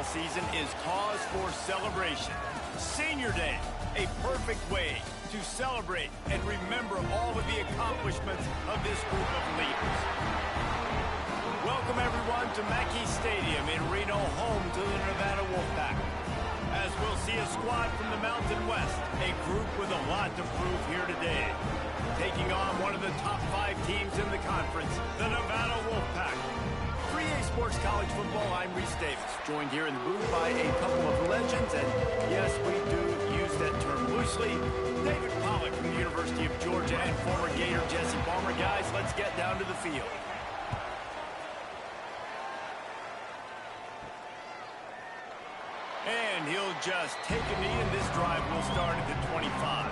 season is cause for celebration. Senior Day, a perfect way to celebrate and remember all of the accomplishments of this group of leaders. Welcome, everyone, to Mackey Stadium in Reno, home to the Nevada Wolfpack. As we'll see a squad from the Mountain West, a group with a lot to prove here today. Taking on one of the top 5 teams in the conference, the Nevada Wolfpack. 3A Sports College Football, I'm Reese Davis, joined here in the booth by a couple of legends, and yes, we do use that term loosely. David Pollock from the University of Georgia and former Gator Jesse Palmer. Guys, let's get down to the field. And he'll just take a knee, and this drive will start at the 25.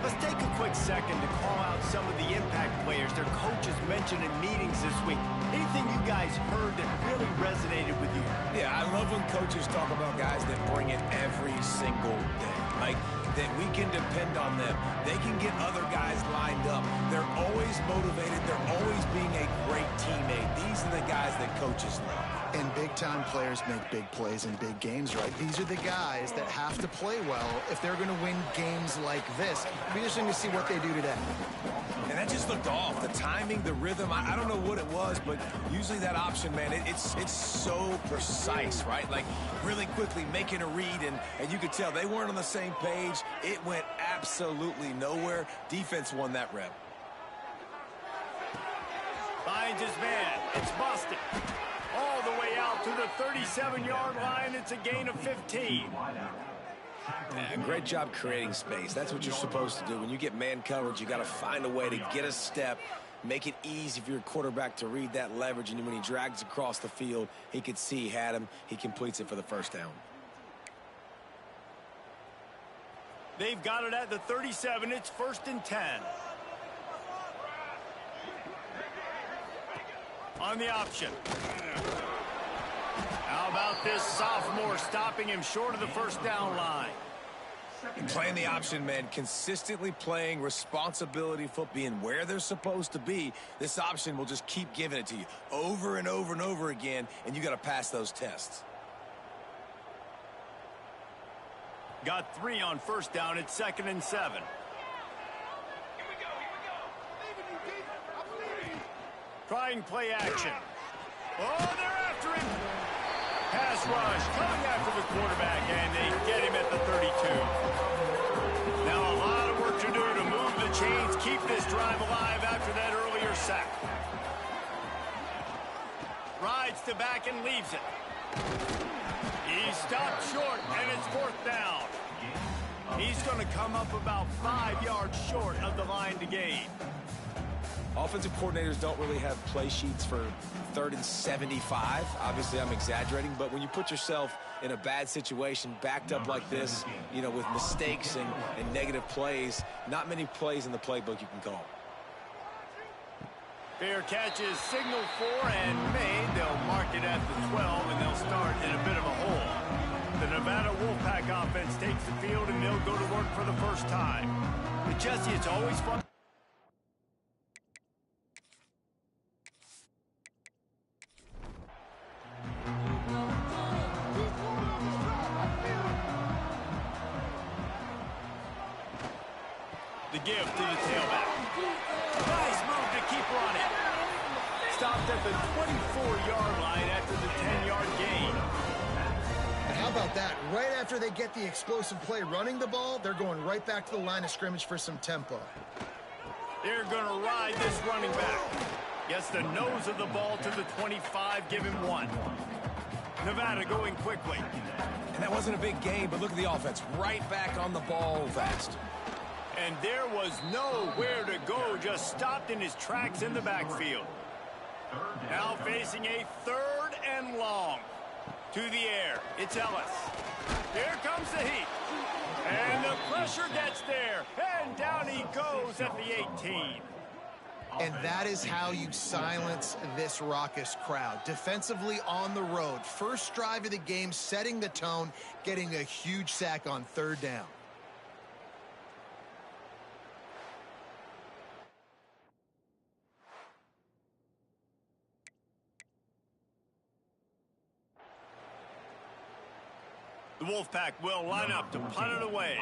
Let's take a quick second to call out some of the impact players their coaches mentioned in meetings this week. Anything you guys heard that really resonated with you? Yeah, I love when coaches talk about guys that bring it every single day. Like, that we can depend on them. They can get other guys lined up. They're always motivated. They're always being a great teammate. These are the guys that coaches love. And big-time players make big plays in big games, right? These are the guys that have to play well if they're going to win games like this. It'll be interesting to see what they do today. And that just looked off. The timing, the rhythm, I don't know what it was, but usually that option, man, it's so precise, right? Like, really quickly making a read, and you could tell they weren't on the same page. It went absolutely nowhere. Defense won that rep. Finds his man. It's Boston. All the way out to the 37-yard line. It's a gain of 15. Yeah, great job creating space. That's what you're supposed to do. When you get man coverage, you got to find a way to get a step, make it easy for your quarterback to read that leverage, and when he drags across the field, he could see he had him. He completes it for the first down. They've got it at the 37. It's 1st and 10. On the option. How about this sophomore stopping him short of the first down line? And playing the option, man, consistently playing responsibility football, being where they're supposed to be. This option will just keep giving it to you over and over and over again, and you got to pass those tests. Got 3 on first down. It's 2nd and 7. Trying play action. Oh, they're after him. Pass rush coming after the quarterback, and they get him at the 32. Now a lot of work to do to move the chains, keep this drive alive after that earlier sack. Rides to back and leaves it. He stopped short, and it's 4th down. He's going to come up about 5 yards short of the line to gain. Offensive coordinators don't really have play sheets for 3rd and 75. Obviously, I'm exaggerating, but when you put yourself in a bad situation, backed up like this, you know, with mistakes and negative plays, not many plays in the playbook you can call. Fair catch is signaled for and made. They'll mark it at the 12, and they'll start in a bit of a hole. The Nevada Wolfpack offense takes the field, and they'll go to work for the first time. But Jesse, it's always fun. The give to the tailback. Nice move to keep running. Stopped at the 24-yard line after the 10-yard gain. And how about that? Right after they get the explosive play running the ball, they're going right back to the line of scrimmage for some tempo. They're going to ride this running back. Gets the nose of the ball to the 25, give him 1. Nevada going quickly. And that wasn't a big gain, but look at the offense. Right back on the ball fast. And there was nowhere to go, just stopped in his tracks in the backfield. Now facing a 3rd and long. To the air, it's Ellis. Here comes the heat. And the pressure gets there. And down he goes at the 18. And that is how you silence this raucous crowd. Defensively on the road. First drive of the game, setting the tone, getting a huge sack on 3rd down. The Wolfpack will line up to punt it away.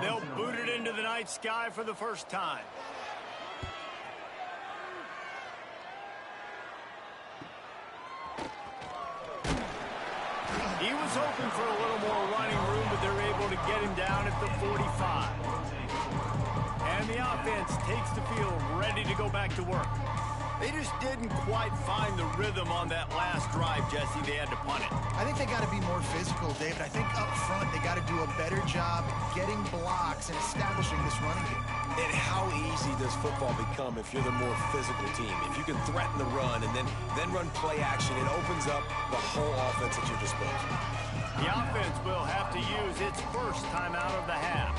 They'll boot it into the night sky for the first time. He was hoping for a little more running room, but they're able to get him down at the 45. And the offense takes the field, ready to go back to work. They just didn't quite find the rhythm on that last drive, Jesse. They had to punt it. I think they got to be more physical, David. I think up front they got to do a better job getting blocks and establishing this running game. And how easy does football become if you're the more physical team? If you can threaten the run and then run play action, it opens up the whole offense at your disposal. The offense will have to use its first timeout of the half.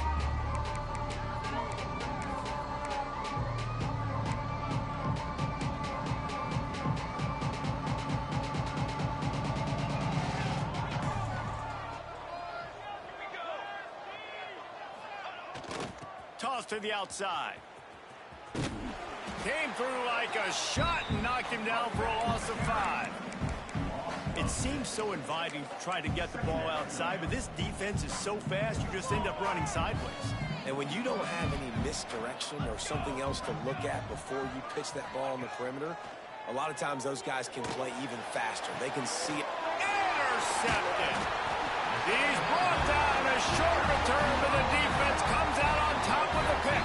Toss to the outside. Came through like a shot and knocked him down for a loss of 5. It seems so inviting to try to get the ball outside, but this defense is so fast, you just end up running sideways. And when you don't have any misdirection or something else to look at before you pitch that ball on the perimeter, a lot of times those guys can play even faster. They can see it. Intercepted. He's brought down. A short return, but the defense comes out on top with the pick.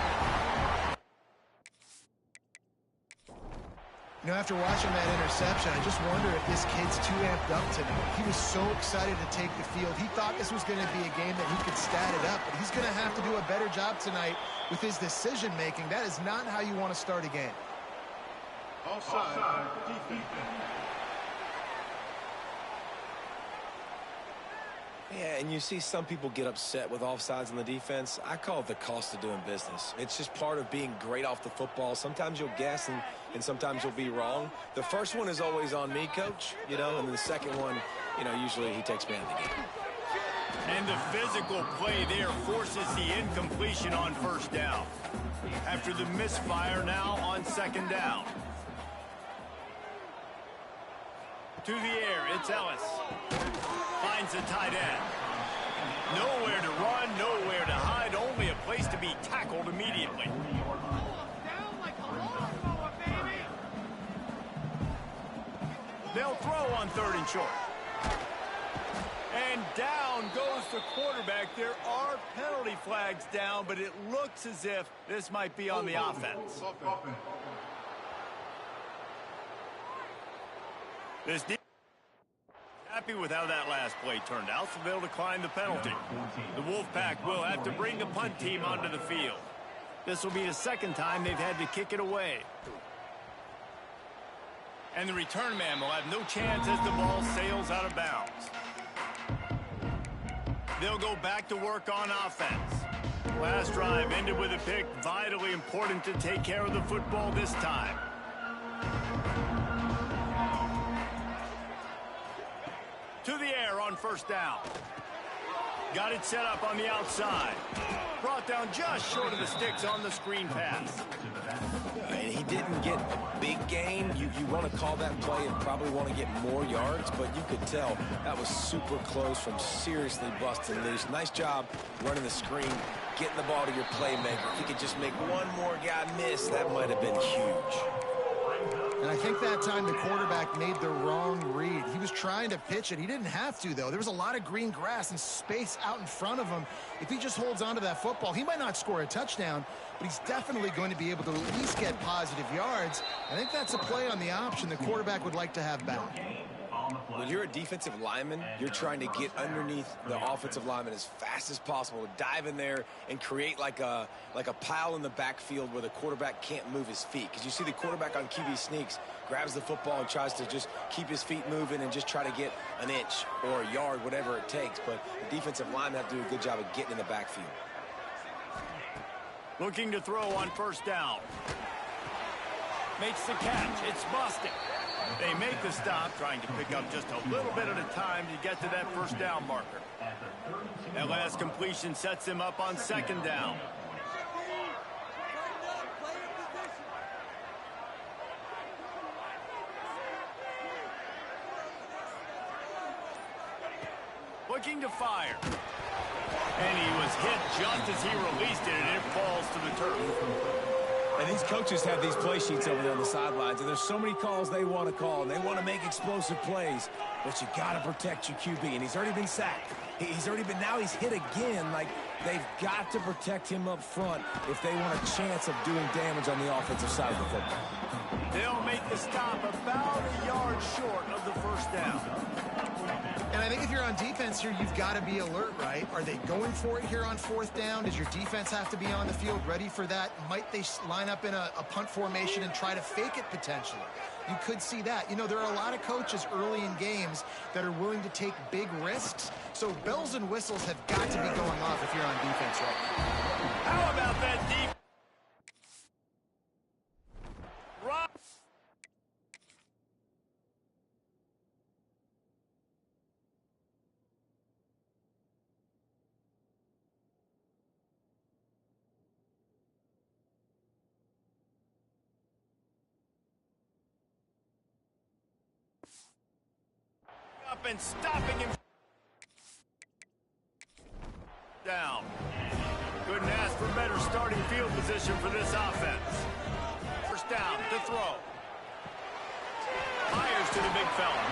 You know, after watching that interception, I just wonder if this kid's too amped up tonight. He was so excited to take the field. He thought this was going to be a game that he could stat it up, but he's going to have to do a better job tonight with his decision-making. That is not how you want to start a game. Offside. Defense. Yeah, and you see some people get upset with offsides in the defense. I call it the cost of doing business. It's just part of being great off the football. Sometimes you'll guess and sometimes you'll be wrong. The first one is always on me, Coach, and then the second one, usually he takes me out of the game. And the physical play there forces the incompletion on first down. After the misfire now on second down. To the air, it's Ellis. Finds the tight end. Nowhere to run, nowhere to hide, only a place to be tackled immediately. They'll throw on 3rd and short. And down goes the quarterback. There are penalty flags down, but it looks as if this might be on the offense. This happy with how that last play turned out, so they'll decline the penalty. The Wolfpack will have to bring the punt team onto the field. This will be the second time they've had to kick it away. And the return man will have no chance as the ball sails out of bounds. They'll go back to work on offense. Last drive ended with a pick. Vitally important to take care of the football this time. To the air on first down. Got it set up on the outside. Brought down just short of the sticks on the screen pass. And he didn't get a big gain. You want to call that play and probably want to get more yards, but you could tell that was super close from seriously busting loose. Nice job running the screen, getting the ball to your playmaker. If you could just make one more guy miss, that might have been huge. And I think that time the quarterback made the wrong read. He was trying to pitch it. He didn't have to, though. There was a lot of green grass and space out in front of him. If he just holds on to that football, he might not score a touchdown, but he's definitely going to be able to at least get positive yards. I think that's a play on the option the quarterback would like to have back. When you're a defensive lineman, you're trying to get underneath the offensive lineman as fast as possible, to dive in there and create like a pile in the backfield where the quarterback can't move his feet. Because you see the quarterback on QB sneaks, grabs the football and tries to just keep his feet moving and just try to get an inch or a yard, whatever it takes. But the defensive linemen have to do a good job of getting in the backfield. Looking to throw on first down. Makes the catch. It's busted. They make the stop, trying to pick up just a little bit at a time to get to that first down marker. That last completion sets them up on second down. looking to fire. And he was hit just as he released it, and it falls to the turf. And these coaches have these play sheets over there on the sidelines, and there's so many calls they want to call, and they want to make explosive plays, but you got to protect your QB, and he's already been sacked. Now he's hit again. Like, they've got to protect him up front if they want a chance of doing damage on the offensive side of the football. They'll make the stop about a yard short of the first down. And I think if you're on defense here, you've got to be alert, right? Are they going for it here on fourth down? Does your defense have to be on the field ready for that? Might they line up in a punt formation and try to fake it potentially? You could see that. You know, there are a lot of coaches early in games that are willing to take big risks. So bells and whistles have got to be going off if you're on defense right now. How about that defense? Up and stopping him down. Couldn't ask for better starting field position for this offense. First down to throw. Fires to the big fella.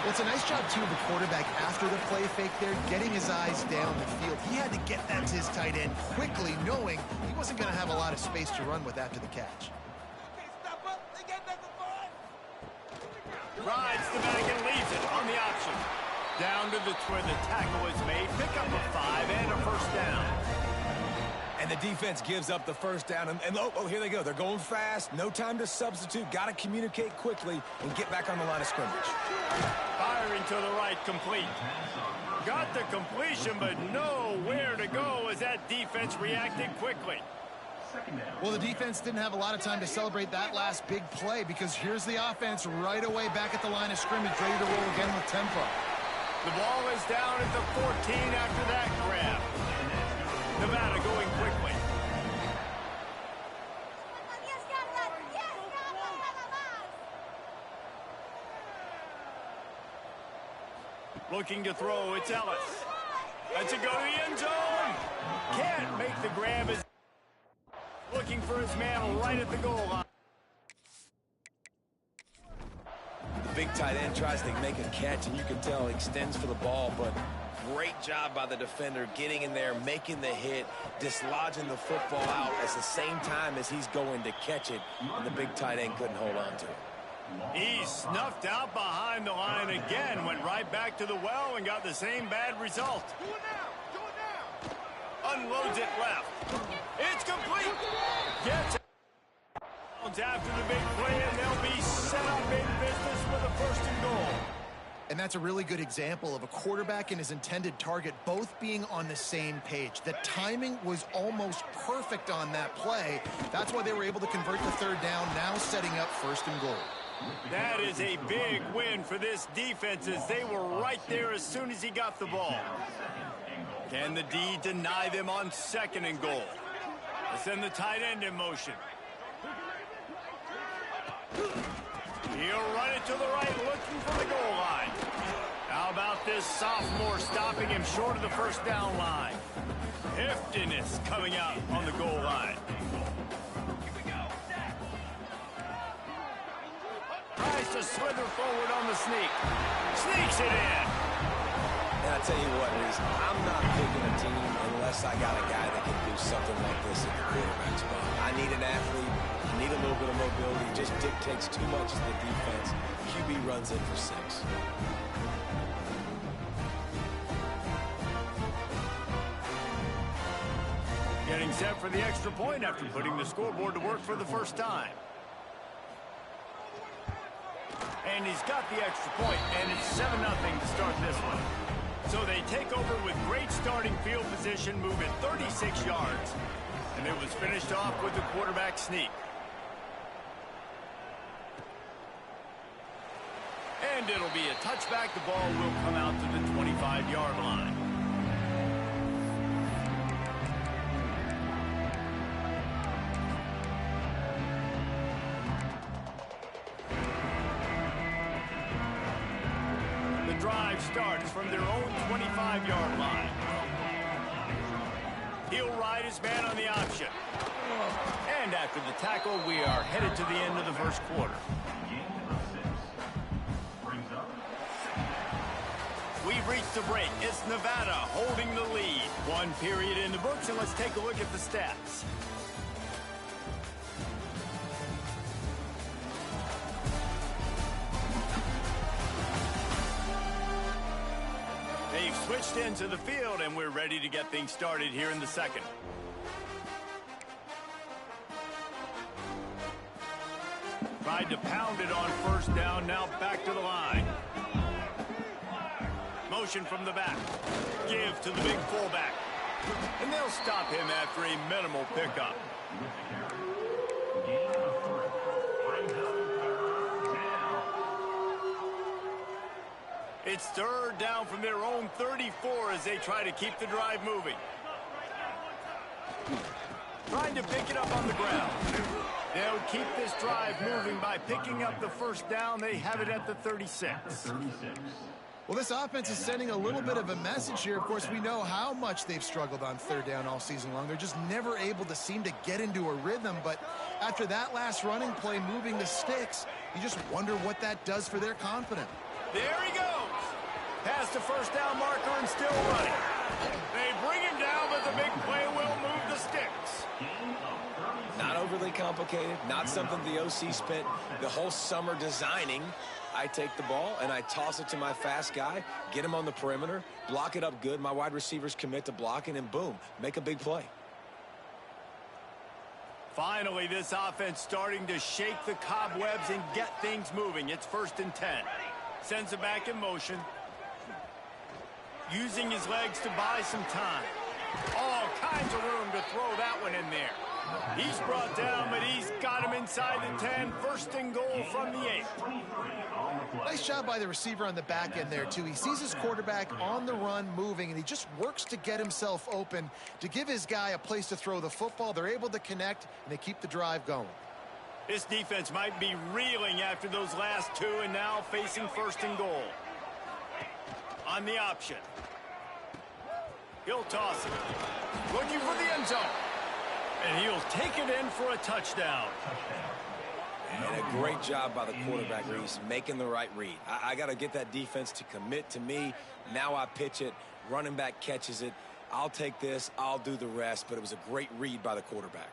Well, it's a nice job, too, of the quarterback after the play fake there, getting his eyes down the field. He had to get that to his tight end quickly, knowing he wasn't going to have a lot of space to run with after the catch. Rides the back and leaves it on the option. Down to where the tackle is made. Pick up a 5 and a first down. And the defense gives up the first down. And here they go. They're going fast. No time to substitute. Got to communicate quickly and get back on the line of scrimmage. Firing to the right, complete. Got the completion, but nowhere to go as that defense reacted quickly. Well, the defense didn't have a lot of time to celebrate that last big play because here's the offense right away back at the line of scrimmage, ready to roll again with tempo. The ball is down at the 14 after that grab. Nevada going quickly. Looking to throw, it's Ellis. That's a go to the end zone. Can't make the grab. Looking for his man right at the goal line. The big tight end tries to make a catch, and you can tell he extends for the ball, but great job by the defender getting in there, making the hit, dislodging the football out at the same time as he's going to catch it, and the big tight end couldn't hold on to it. He snuffed out behind the line again, went right back to the well and got the same bad result. Unloads it left. It's complete. Gets it. After the big play, and they'll be set up in business with a first and goal. And that's a really good example of a quarterback and his intended target both being on the same page. The timing was almost perfect on that play. That's why they were able to convert the third down, now setting up first and goal. That is a big win for this defense as they were right there as soon as he got the ball. Can the D deny them on second and goal? They send the tight end in motion. He'll run it to the right, looking for the goal line. How about this sophomore stopping him short of the first down line? Heftiness coming out on the goal line. Tries to slither forward on the sneak. Sneaks it in. And I tell you what, Reese, I'm not picking a team unless I got a guy that can do something like this at the quarterback spot. I need an athlete. I need a little bit of mobility. It just dictates too much of the defense. QB runs in for 6. Getting set for the extra point after putting the scoreboard to work for the first time. And he's got the extra point, and it's 7-0 to start this one. So they take over with great starting field position, moving 36 yards. And it was finished off with the quarterback sneak. And it'll be a touchback. The ball will come out to the 25-yard line. The drive starts from their own 25-yard line. He'll ride his man on the option. And after the tackle, we are headed to the end of the first quarter. We've reached the break. It's Nevada holding the lead. One period in the books, and let's take a look at the stats. They've switched into the field, and we're ready to get things started here in the second. Tried to pound it on first down, now back to the line. Motion from the back. Give to the big fullback. And they'll stop him after a minimal pickup. It's third down from their own 34 as they try to keep the drive moving. Trying to pick it up on the ground. They'll keep this drive moving by picking up the first down. They have it at the 36. Well, this offense is sending a little bit of a message here. Of course, we know how much they've struggled on third down all season long. They're just never able to seem to get into a rhythm. But after that last running play moving the sticks, you just wonder what that does for their confidence. There he goes. Past the first down marker and still running. They bring him down, but the big play will move the sticks. Not overly complicated, not something the OC spent the whole summer designing. I take the ball and I toss it to my fast guy, get him on the perimeter, block it up good. My wide receivers commit to blocking, and boom, make a big play. Finally, this offense starting to shake the cobwebs and get things moving. It's 1st and 10. Sends it back in motion. Using his legs to buy some time. All kinds of room to throw that one in there. He's brought down, but he's got him inside the 10. 1st and goal from the 8. Nice job by the receiver on the back end there, too. He sees his quarterback on the run moving, and he just works to get himself open to give his guy a place to throw the football. They're able to connect, and they keep the drive going. This defense might be reeling after those last two, and now facing 1st and goal. On the option. He'll toss it. Looking for the end zone. And he'll take it in for a touchdown. And a great job by the quarterback, Reese, making the right read. I got to get that defense to commit to me. Now I pitch it. Running back catches it. I'll take this. I'll do the rest. But it was a great read by the quarterback.